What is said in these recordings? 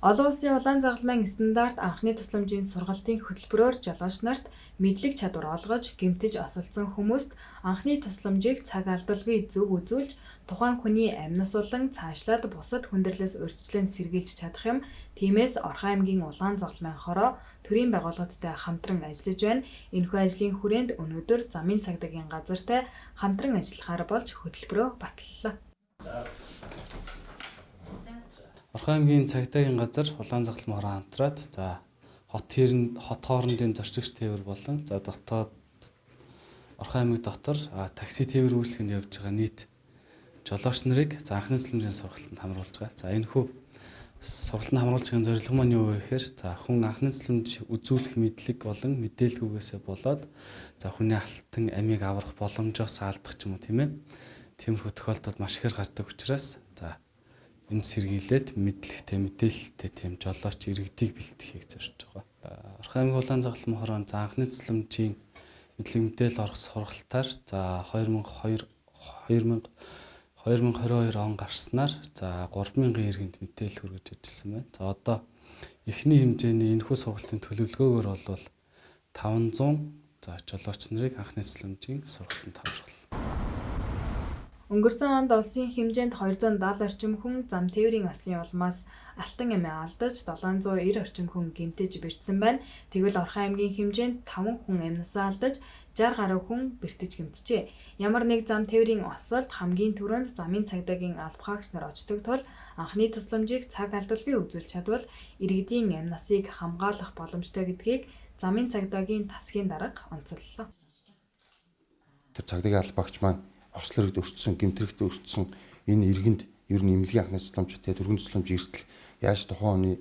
Олон улсын улаан загалмайн стандарт анхны тусламжийн сургалтын хөтөлбөрөөр жолооч нарт мэдлэг чадвар олгож, гэмтэж осолцсон хүмүүст анхны тусламжийг цаг алдалгүй зөв үзүүлж, тухайн хүний амнаас болон цаашлаад бусад хүндрэлээс урьдчилан сэргийлж чадах юм. Тиймээс Орхон аймгийн улаан загалмайн хороо төрийн байгууллагуудтай хамтран ажиллаж байна. Энэхүү ажлын хүрээнд өнөөдөр замын цагдаагийн газартай хамтран ажиллахаар болж хөтөлбөрөө баталлаа. Орхон аймгийн цагдаагийн газар улаан загалмайн хороо хамтраад хот хоорондын зорчигч тээвэр болон дотоод Орхон аймаг дотор такси тээвэр үйлчлэгэнд явж байгаа нийт жолооч нарыг анхны тусламжийн сургалтанд хамруулж байгаа. Энэхүү сургалтанд хамруулж байгаа зорилго маань юу вэ гэхээр хүн анхны тусламж үзүүлэх мэдлэг болон мэдээлгүйгээсээ болоод хүний алтан амийг аврах боломжоос алдах ч юм уу тийм ээ. Тиймэрхүү тохиолдолд маш ихээр гардаг учраас энэ сэргийлээд мэдлэгтэй мэдээлэлтэй тийм жолооч иргэдийг бэлтгэхийг зорьж байгаа. Орхон аймгийн улаан загалмайн хороонд анхны тусламжийн мэдлэг мэдээлэл орох сургалтаар 2022 он гарснаар 3000 иргэнд мэдээлэл хүргэж ажилласан байна. Одоо эхний хэмжээний энэхүү сургалтын төлөвлөгөөгөр бол 500 жолооч нарыг анхны тусламжийн сургалтанд хамруулсан. Өнгөрсөн онд улсын хэмжээнд 270 орчим хүн зам тээврийн ослын улмаас алтан амиа алдаж 790 орчим хүн гэмтэж бэртсэн байна. Тэгвэл Орхон аймгийн хэмжээнд 5 хүн амнасаа алдаж 60 гаруй хүн бэртэж гэмтжээ. Ямар нэг зам тээврийн осолд хамгийн түрүүнд замын цагдаагийн албахаагч нар очдог тул анхны тусламжийг цаг алдалгүй үзүүлж чадвал иргэдийн амнасыг хамгаалах боломжтой гэдгийг замын цагдаагийн тасгийн дарга онцоллоо. Тэр цагдаагийн албаагч маань ослоор өртсөн, гэмтрэгтэй өртсөн энэ иргэнд ер нь эмнэлгийн анхны тусламж төрийн тусламж эртэл яаж тухайн оны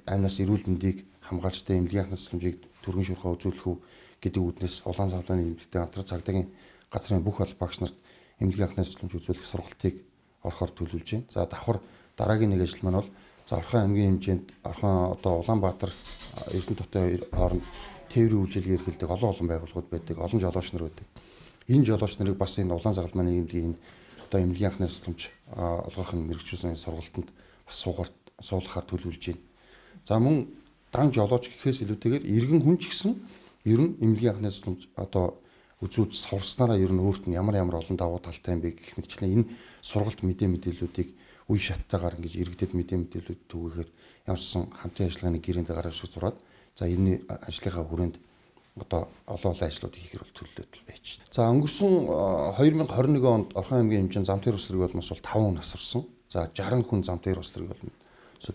амнаас эрүүл мэндийг хамгаалж эмнэлгийн анхны тусламжийг төрийн шуурхаа үзүүлэх үү гэдэг үүднээс улаан загалмайны эмнэлэгтэй хамтран цагдаагийн газрын бүх албаагч нарт эмнэлгийн анхны тусламж үзүүлэх сургалтыг орохоор төлөвлөж байна. Давхар дараагийн нэг ажил маань бол Орхон аймгийн хэмжээнд Орхон Улаанбаатар Эрдэнэ хотын хооронд тээврийн үйлчилгээ эрхэлдэг олон байгууллагууд байдаг, олон жолооч нар байдаг. Энэ жолооч нарыг бас энэ улаан загалмайны эмнэлгийн эмнэлгийн анхны тусламж олгохын мэрэгчүүлсэн сургалтанд бас суулгахаар төлөвлөж байна. Мөн дан жолооч гэхээс илүүтэйгээр иргэн хүн ч гэсэн ер нь эмнэлгийн анхны тусламж үзүүлж сурснараа ер нь өөрт нь ямар олон давуу талтай юм бэ гэх мэтчлэн энэ сургалт мэдээллүүдийг үе шаттайгаар ингэж иргэдэд мэдээлүүд түгээхээр ямарсан хамтын ажиллагааны гэрээнд гаргаж зураад энэ ажлынхаа хүрээнд олон ажлууд хийхээр төлөвлөлт байж байна. Өнгөрсөн 2021 онд Орхон аймгийн хэмжээнд зам тээвэр услрыг бол 5 хүн асарсан. 60 хүн зам тээвэр услрыг бол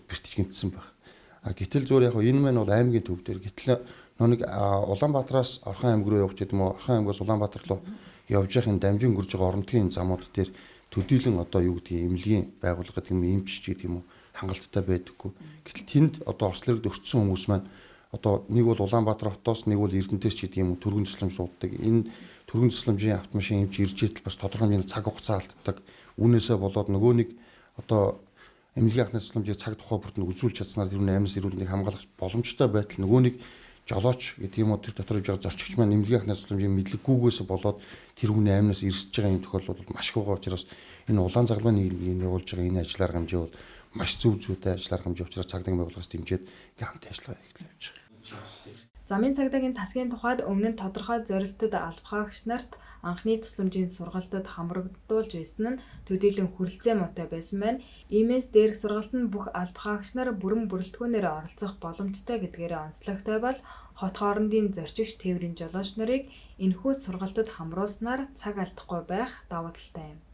бэртэж гэмтсэн байна. Гэтэл зөвөр энэ маань бол аймгийн төв дээр. Гэтэл нэг Улаанбаатараас Орхон аймаг руу явж гэдэг юм уу? Орхон аймгаас Улаанбаатар руу явж байхын дамжин гүрж байгаа орнотын замууд дээр төдийлөн эмнэлгийн байгууллага гэдэг юм эмчч гэдэг юм уу хангалттай байдаггүй. Гэтэл тэнд ослыг өртсөн хүмүүс маань нэг бол Улаанбаатар хотоос нэг бол Эрдэнэтээс ч гэдэг юм уу төрийн тусламж сууддаг. Энэ төрийн тусламжийн автомашин эмч ирж идэл бас тодорхой хэмжээний цаг хугацаа алддаг. Үүнээсээ болоод нөгөө нэг эмнэлгийн анхны тусламжийг цаг тухай бүрт нь үзүүлж чадсанаар тэр амнаас эрүүл мэндийг хамгаалах боломжтой байтал нөгөө нэг жолооч гэдэг юм уу тэр дотор явж байгаа зорчигч маань эмнэлгийн анхны тусламжийн мэдлэггүйгээс болоод тэр хүний амнаас ирсэж байгаа юм тохиолдол маш их байгаа учраас энэ улаан загалмайны нийгмийн явуулж байгаа энэ ажил аргамжийн бол маш зөв зүйтэй ажил аргамжийн учраас цагдаагийн байгууллагаас дэмжиж хамт ажиллагаа хийх гэж байна. Замын цагдаагийн тасгийн тухайд өмнө нь тодорхой зорилтод албахаагч нарт анхны тусламжийн сургалтад хамрагдуулж байсан нь төдийлөн хүрэлцээ муутай байсан байна. Иймээс дээрх сургалт нь бүх албахаагч нар бүрэн бүрэлдэхүүнээр оролцох боломжтой гэдгээрээ онцлогтой бол хот хоорондын зорчигч тээврийн жолооч нарыг энэхүү сургалтад хамруулснаар цаг алдахгүй байх давуу талтай юм.